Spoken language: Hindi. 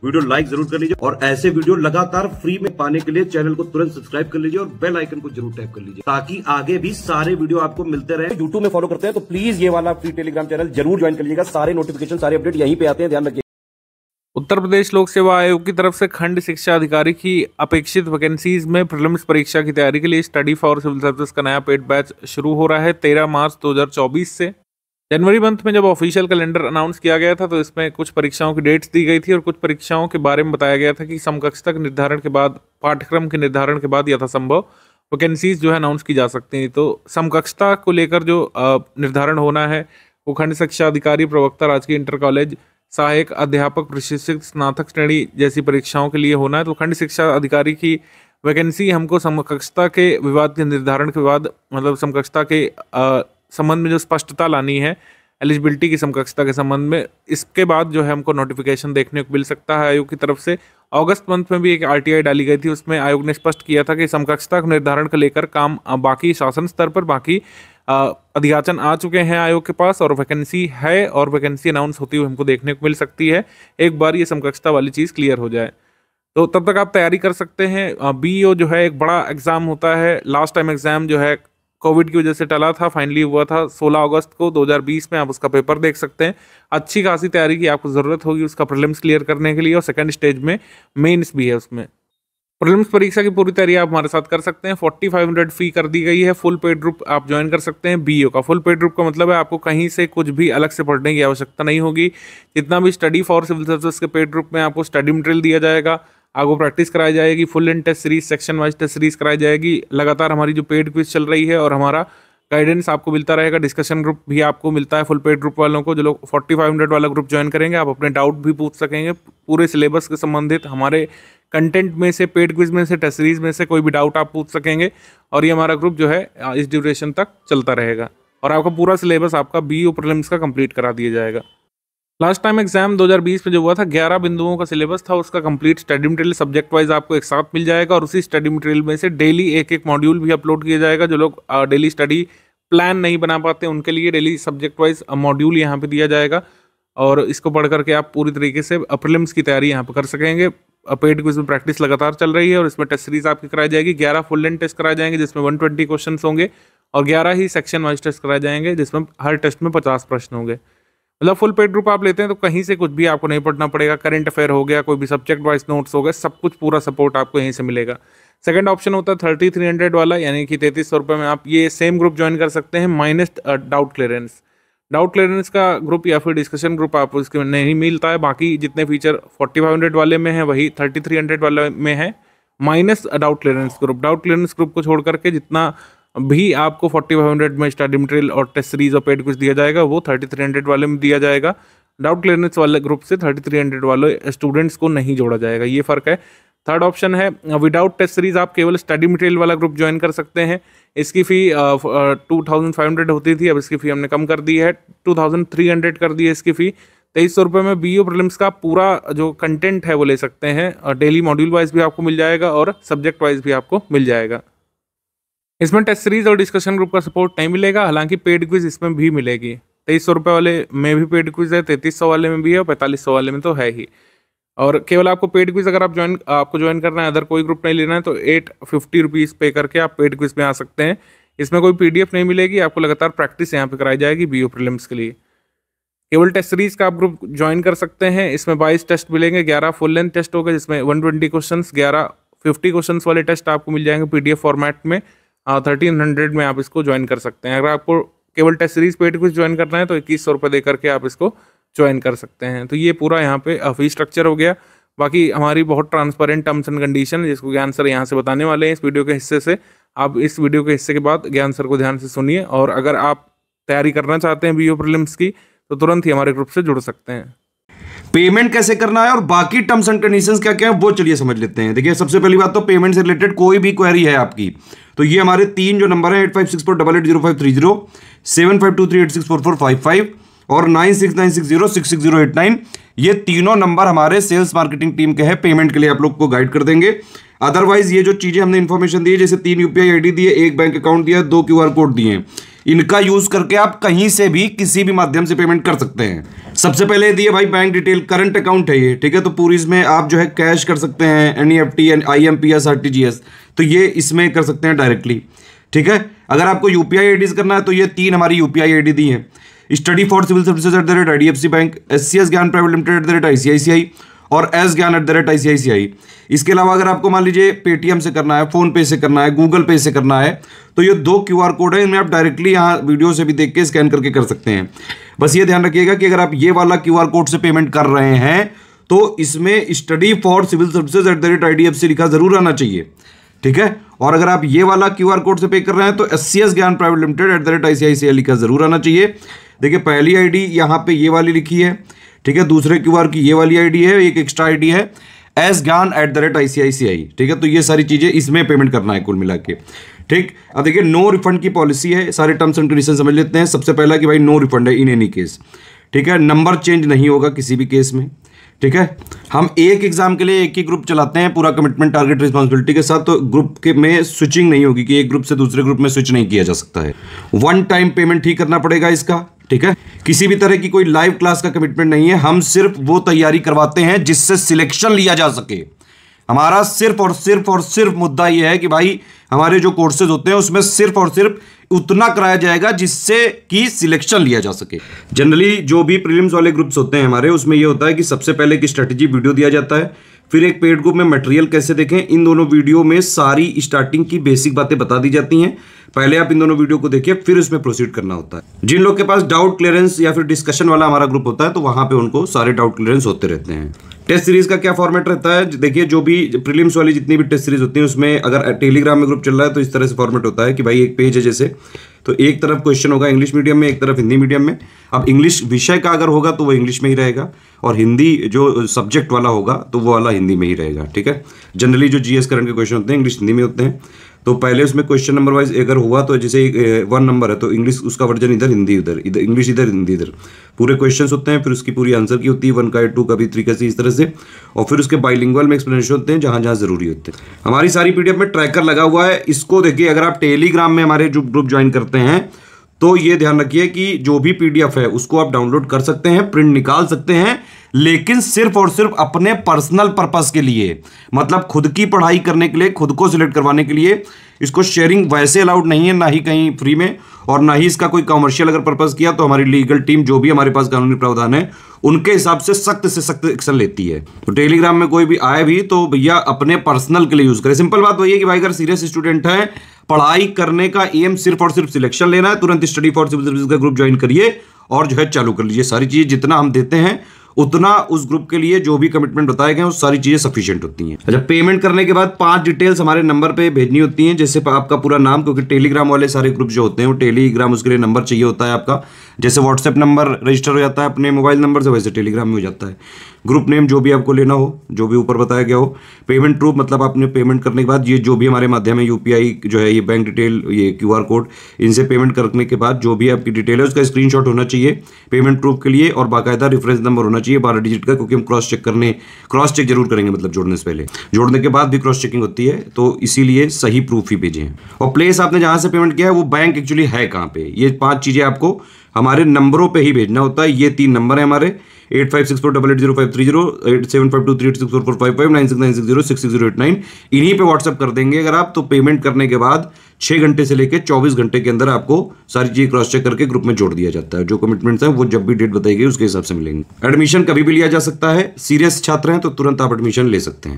वीडियो लाइक जरूर कर लीजिए और ऐसे वीडियो लगातार फ्री में पाने के लिए चैनल को तुरंत सब्सक्राइब कर लीजिए और बेल आइकन को जरूर टैप कर लीजिए ताकि आगे भी सारे वीडियो आपको मिलते रहे। यूट्यूब में फॉलो करते हैं तो प्लीज ये वाला फ्री टेलीग्राम चैनल जरूर ज्वाइन कर लीजिएगा। सारे नोटिफिकेशन सारे अपडेट यहीं पे आते हैं, ध्यान रखिए। उत्तर प्रदेश लोक सेवा आयोग की तरफ से खंड शिक्षा अधिकारी की अपेक्षित वैकेंसीज में प्रीलिम्स परीक्षा की तैयारी के लिए स्टडी फॉर सिविल सर्विस का नया पेड बैच शुरू हो रहा है 13 मार्च 2024 से। जनवरी मंथ में जब ऑफिशियल कैलेंडर अनाउंस किया गया था तो इसमें कुछ परीक्षाओं की डेट्स दी गई थी और कुछ परीक्षाओं के बारे में बताया गया था कि समकक्षता के निर्धारण के बाद, पाठ्यक्रम के निर्धारण के बाद यथासंभव वैकेंसीज जो है अनाउंस की जा सकती हैं। तो समकक्षता को लेकर जो निर्धारण होना है वो खंड शिक्षा अधिकारी, प्रवक्ता, राजकीय इंटर कॉलेज, सहायक अध्यापक, प्रशिक्षक, स्नातक श्रेणी जैसी परीक्षाओं के लिए होना है। तो खंड शिक्षा अधिकारी की वैकेंसी हमको समकक्षता के विवाद के निर्धारण के बाद, मतलब समकक्षता के संबंध में जो स्पष्टता लानी है, एलिजिबिलिटी की समकक्षता के संबंध में, इसके बाद जो है हमको नोटिफिकेशन देखने को मिल सकता है आयोग की तरफ से। अगस्त मंथ में भी एक आरटीआई डाली गई थी, उसमें आयोग ने स्पष्ट किया था कि समकक्षता के निर्धारण को लेकर काम बाकी शासन स्तर पर बाकी अध्याचन आ चुके हैं आयोग के पास और वैकेंसी है और वैकेंसी अनाउंस होती हुई हमको देखने को मिल सकती है एक बार ये समकक्षता वाली चीज़ क्लियर हो जाए। तो तब तक आप तैयारी कर सकते हैं। बीईओ जो है एक बड़ा एग्जाम होता है। लास्ट टाइम एग्जाम जो है कोविड की वजह से टला था, फाइनली हुआ था 16 अगस्त को 2020 में। आप उसका पेपर देख सकते हैं। अच्छी खासी तैयारी की आपको ज़रूरत होगी उसका प्रीलिम्स क्लियर करने के लिए और सेकंड स्टेज में मेंस भी है। उसमें प्रीलिम्स परीक्षा की पूरी तैयारी आप हमारे साथ कर सकते हैं। 4500 फी कर दी गई है। फुल पेड ग्रुप आप ज्वाइन कर सकते हैं बीईओ का। फुल पेड ग्रुप का मतलब है आपको कहीं से कुछ भी अलग से पढ़ने की आवश्यकता नहीं होगी। जितना भी स्टडी फॉर सिविल सर्विस के पेड ग्रुप में आपको स्टडी मटेरियल दिया जाएगा, आपको प्रैक्टिस कराई जाएगी, full and test series, section wise test series कराई जाएगी। लगातार हमारी जो पेड क्विज चल रही है और हमारा गाइडेंस आपको मिलता रहेगा। डिस्कशन ग्रुप भी आपको मिलता है फुल पेड ग्रुप वालों को। जो लोग 4500 वाला ग्रुप ज्वाइन करेंगे आप अपने डाउट भी पूछ सकेंगे पूरे सिलेबस के संबंधित, हमारे कंटेंट में से, पेड क्विज में से, टेस्ट सीरीज में से कोई भी डाउट आप पूछ सकेंगे। और ये हमारा ग्रुप जो है इस ड्यूरेशन तक चलता रहेगा और आपका पूरा सिलेबस आपका बीईओ प्रीलिम्स का कंप्लीट करा दिया जाएगा। लास्ट टाइम एग्जाम 2020 में जो हुआ था 11 बिंदुओं का सिलेबस था, उसका complete study material subject wise आपको एक साथ मिल जाएगा और उसी स्टडी मटेरियल में से डेली एक एक मॉड्यूल भी अपलोड किया जाएगा। जो लोग डेली स्टडी प्लान नहीं बना पाते उनके लिए डेली सब्जेक्ट वाइज मॉड्यूल यहाँ पे दिया जाएगा और इसको पढ़ करके आप पूरी तरीके से प्रीलिम्स की तैयारी यहाँ पर कर सकेंगे। पेड क्विज में प्रैक्टिस लगातार चल रही है और इसमें टेस्ट सीरीज आपकी कराई जाएगी। 11 फुल लेंथ टेस्ट कराए जाएंगे जिसमें 120 क्वेश्चन होंगे और 11 ही सेक्शन वाइज टेस्ट कराए जाएंगे जिसमें हर टेस्ट में 50 प्रश्न होंगे। मतलब फुल पेड ग्रुप आप लेते हैं तो कहीं से कुछ भी आपको नहीं पढ़ना पड़ेगा। करंट अफेयर हो गया, कोई भी सब्जेक्ट वाइज नोट्स हो गए, सब कुछ पूरा सपोर्ट आपको यहीं से मिलेगा। सेकंड ऑप्शन होता है 3300 वाला, यानी कि 3300 रुपये में आप ये सेम ग्रुप ज्वाइन कर सकते हैं minus doubt clearance. Doubt clearance का ग्रुप या फिर डिस्कशन ग्रुप आपको इसके नहीं मिलता है। बाकी जितने फीचर 4500 वाले में है वही 3300 वाले में है minus doubt clearance group. Doubt clearance group को छोड़ करके जितना भी आपको 4500 में स्टडी मटेरियल और टेस्ट सीरीज और पेड कुछ दिया जाएगा वो 3300 वाले में दिया जाएगा। डाउट क्लियरेंस वाले ग्रुप से 3300 वाले स्टूडेंट्स को नहीं जोड़ा जाएगा, ये फ़र्क है। थर्ड ऑप्शन है विदाउट टेस्ट सीरीज आप केवल स्टडी मटेरियल वाला ग्रुप ज्वाइन कर सकते हैं। इसकी फ़ी 2500 होती थी, अब इसकी फ़ी हमने कम कर दी है, 2300 कर दी है इसकी फ़ी। 2300 रुपये में बीईओ प्रीलिम्स का पूरा जो कंटेंट है वो ले सकते हैं और डेली मॉड्यूल वाइज भी आपको मिल जाएगा और सब्जेक्ट वाइज भी आपको मिल जाएगा। इसमें टेस्ट सीरीज और डिस्कशन ग्रुप का सपोर्ट नहीं मिलेगा, हालांकि पेड क्विज इसमें भी मिलेगी। 2300 रुपये वाले में भी पेड क्विज है, 3300 वाले में भी है और 4500 वाले में तो है ही। और केवल आपको पेड क्विज अगर आपको ज्वाइन करना है, अदर कोई ग्रुप नहीं लेना है तो 850 रुपीज़ पे करके आप पेड क्विज में आ सकते हैं। इसमें कोई PDF नहीं मिलेगी, आपको लगातार प्रैक्टिस यहाँ पे कराई जाएगी बीईओ प्रीलिम्स के लिए। केवल टेस्ट सीरीज का आप ग्रुप ज्वाइन कर सकते हैं। इसमें 22 टेस्ट मिलेंगे, 11 फुल लेंथ टेस्ट होगा जिसमें 120 क्वेश्चन, 11 50 क्वेश्चन वाले टेस्ट आपको मिल जाएंगे PDF फॉर्मेट में। 1300 में आप इसको ज्वाइन कर सकते हैं। अगर आपको केवल टेस्ट सीरीज पेड कुछ ज्वाइन करना है तो 2100 रुपये दे करके आप इसको ज्वाइन कर सकते हैं। तो ये पूरा यहाँ पे फी स्ट्रक्चर हो गया। बाकी हमारी बहुत ट्रांसपेरेंट टर्म्स एंड कंडीशन जिसको ज्ञान सर यहाँ से बताने वाले हैं इस वीडियो के हिस्से से। आप इस वीडियो के हिस्से के बाद ज्ञान सर को ध्यान से सुनिए और अगर आप तैयारी करना चाहते हैं बीईओ प्रीलिम्स की तो तुरंत ही हमारे ग्रुप से जुड़ सकते हैं। पेमेंट कैसे करना है और बाकी टर्म्स एंड कंडीशंस क्या क्या है वो चलिए समझ लेते हैं। देखिए सबसे पहली बात तो पेमेंट से रिलेटेड कोई भी क्वेरी है आपकी तो ये हमारे 3 जो नंबर है 8564880530, 7523864455 और 9696066089, ये तीनों नंबर हमारे सेल्स मार्केटिंग टीम के हैं। पेमेंट के लिए आप लोग को गाइड कर देंगे। अदरवाइज ये जो चीजें हमने इन्फॉर्मेशन दी है, जैसे 3 UPI ID दी है, 1 बैंक अकाउंट दिया, 2 QR कोड दिए हैं, इनका यूज करके आप कहीं से भी किसी भी माध्यम से पेमेंट कर सकते हैं। सबसे पहले दिए भाई बैंक डिटेल, करंट अकाउंट है ये, ठीक है। तो पूरी इसमें आप जो है कैश कर सकते हैं, एनईएफटी, IMPS, RTGS, तो ये इसमें कर सकते हैं डायरेक्टली, ठीक है। अगर आपको यूपीआई आईडीज करना है तो ये 3 हमारी यूपीआई आईडी दी है, study for civil services @IDFC bank, SCS Gyan private limited @ICICI और एस ज्ञान @ICICI। इसके अलावा अगर आपको मान लीजिए पेटीएम से करना है, फोन पे से करना है, गूगल पे से करना है, तो ये 2 QR कोड है, इनमें आप डायरेक्टली यहाँ वीडियो से भी देख के स्कैन करके कर सकते हैं। बस ये ध्यान रखिएगा कि अगर आप ये वाला QR कोड से पेमेंट कर रहे हैं तो इसमें study for civil services @IDFC लिखा जरूर आना चाहिए, ठीक है। और अगर आप ये वाला QR कोड से पे कर रहे हैं तो SCS Gyan private limited @ICICI लिखा जरूर आना चाहिए। देखिए पहली आईडी यहाँ पे ये वाली लिखी है, ठीक है। दूसरे QR की ये वाली आईडी है, एक एक्स्ट्रा आईडी है एस ज्ञान @ICICI, ठीक है। तो ये सारी चीजें इसमें पेमेंट करना है कुल मिला के, ठीक। अब देखिए नो रिफंड की पॉलिसी है, सारे टर्म्स एंड कंडीशन समझ लेते हैं। सबसे पहला कि भाई नो रिफंड है इन एनी केस, ठीक है। नंबर चेंज नहीं होगा किसी भी केस में, ठीक है। हम एक एग्जाम के लिए एक ही ग्रुप चलाते हैं पूरा कमिटमेंट टारगेट रिस्पॉन्सिबिलिटी के साथ, तो ग्रुप के में स्विचिंग नहीं होगी कि एक ग्रुप से दूसरे ग्रुप में स्विच नहीं किया जा सकता है। 1 टाइम पेमेंट ही करना पड़ेगा इसका, ठीक है। किसी भी तरह की कोई लाइव क्लास का कमिटमेंट नहीं है, हम सिर्फ वो तैयारी करवाते हैं जिससे सिलेक्शन लिया जा सके। हमारा सिर्फ और सिर्फ मुद्दा यह है कि भाई हमारे जो कोर्सेज होते हैं उसमें सिर्फ और सिर्फ उतना कराया जाएगा जिससे कि सिलेक्शन लिया जा सके। जनरली जो भी प्रीलिम्स वाले ग्रुप्स होते हैं हमारे, उसमें यह होता है कि सबसे पहले एक स्ट्रेटेजी वीडियो दिया जाता है, फिर एक पेड ग्रुप में मटेरियल कैसे देखें, इन दोनों वीडियो में सारी स्टार्टिंग की बेसिक बातें बता दी जाती हैं। पहले आप इन दोनों वीडियो को देखिए, फिर उसमें प्रोसीड करना होता है। जिन लोग के पास डाउट क्लियरेंस या फिर डिस्कशन वाला हमारा ग्रुप होता है तो वहां पे उनको सारे डाउट क्लियरेंस होते रहते हैं। टेस्ट सीरीज का क्या फॉर्मेट रहता है, देखिए जो भी प्रीलिम्स वाली जितनी भी टेस्ट सीरीज होती है उसमें अगर टेलीग्राम में ग्रुप चल रहा है तो इस तरह से फॉर्मेट होता है कि भाई एक पेज है जैसे, तो एक तरफ क्वेश्चन होगा इंग्लिश मीडियम में, एक तरफ हिंदी मीडियम में। अब इंग्लिश विषय का अगर होगा तो वो इंग्लिश में ही रहेगा, और हिंदी जो सब्जेक्ट वाला होगा तो वो वाला हिंदी में ही रहेगा, ठीक है। जनरली जो GS करंट के क्वेश्चन होते हैं इंग्लिश हिंदी में होते हैं, तो पहले उसमें क्वेश्चन नंबर वाइज अगर हुआ तो जैसे 1 नंबर है तो इंग्लिश उसका वर्जन इधर, हिंदी इधर, इंग्लिश इधर, हिंदी इधर, पूरे क्वेश्चंस होते हैं। फिर उसकी पूरी आंसर की होती है, 1 का 2 का भी 3 का इस तरह से, और फिर उसके बाइलिंगुअल में एक्सप्लेनेशन होते हैं जहां जहां जरूरी होते हैं। हमारी सारी PDF में ट्रैकर लगा हुआ है, इसको देखिए। अगर आप टेलीग्राम में हमारे जो ग्रुप ज्वाइन करते हैं तो ये ध्यान रखिए कि जो भी PDF है उसको आप डाउनलोड कर सकते हैं, प्रिंट निकाल सकते हैं, लेकिन सिर्फ और सिर्फ अपने पर्सनल पर्पस के लिए, मतलब खुद की पढ़ाई करने के लिए, खुद को सिलेक्ट करवाने के लिए। इसको शेयरिंग वैसे अलाउड नहीं है, ना ही कहीं फ्री में, और ना ही इसका कोई कमर्शियल अगर पर्पस किया तो हमारी लीगल टीम जो भी हमारे पास कानूनी प्रावधान है उनके हिसाब से सख्त एक्शन लेती है। तो टेलीग्राम में कोई भी आए भी तो भैया अपने पर्सनल के लिए यूज करे। सिंपल बात वही है कि भाई अगर सीरियस स्टूडेंट है, पढ़ाई करने का एम सिर्फ और सिर्फ सिलेक्शन लेना है, तुरंत स्टडी फॉर सिविल सर्विसेज का ग्रुप ज्वाइन करिए और जो है चालू कर लीजिए। सारी चीजें जितना हम देते हैं उतना उस ग्रुप के लिए जो भी कमिटमेंट बताए गए वो सारी चीजें सफिशिएंट होती हैं। अच्छा, पेमेंट करने के बाद 5 डिटेल्स हमारे नंबर पे भेजनी होती हैं, जैसे आपका पूरा नाम, क्योंकि टेलीग्राम वाले सारे ग्रुप जो होते हैं वो टेलीग्राम उसके लिए नंबर चाहिए होता है आपका। जैसे व्हाट्सएप नंबर रजिस्टर हो जाता है अपने मोबाइल नंबर से, वैसे टेलीग्राम में हो जाता है। ग्रुप नेम जो भी आपको लेना हो, जो भी ऊपर बताया गया हो। पेमेंट प्रूफ, मतलब आपने पेमेंट करने के बाद ये जो भी हमारे माध्यम है UPI जो है, ये बैंक डिटेल, ये QR कोड, इनसे पेमेंट करने के बाद जो भी आपकी डिटेल है उसका स्क्रीनशॉट होना चाहिए पेमेंट प्रूफ के लिए, और बाकायदा रेफरेंस नंबर होना चाहिए 12 डिजिट का, क्योंकि हम क्रॉस चेक जरूर करेंगे, मतलब जोड़ने से पहले, जोड़ने के बाद भी क्रॉस चेकिंग होती है, तो इसीलिए सही प्रूफ ही भेजें। और प्लेस आपने जहां से पेमेंट किया है वो बैंक एक्चुअली है कहां पे, ये 5 चीजें आपको हमारे नंबरों पे ही भेजना होता है। ये 3 नंबर है हमारे, 8564880530, 8752386445, 9696066089, इन्हीं पे व्हाट्सएप कर देंगे अगर आप। तो पेमेंट करने के बाद 6 घंटे से लेकर 24 घंटे के अंदर आपको सारी चीजें क्रॉस चेक करके ग्रुप में जोड़ दिया जाता है। जो कमिटमेंट्स हैं वो जब भी डेट बताई गई उसके हिसाब से मिलेंगे। एडमिशन कभी भी लिया जा सकता है, सीरियस छात्र हैं तो तुरंत आप एडमिशन ले सकते हैं।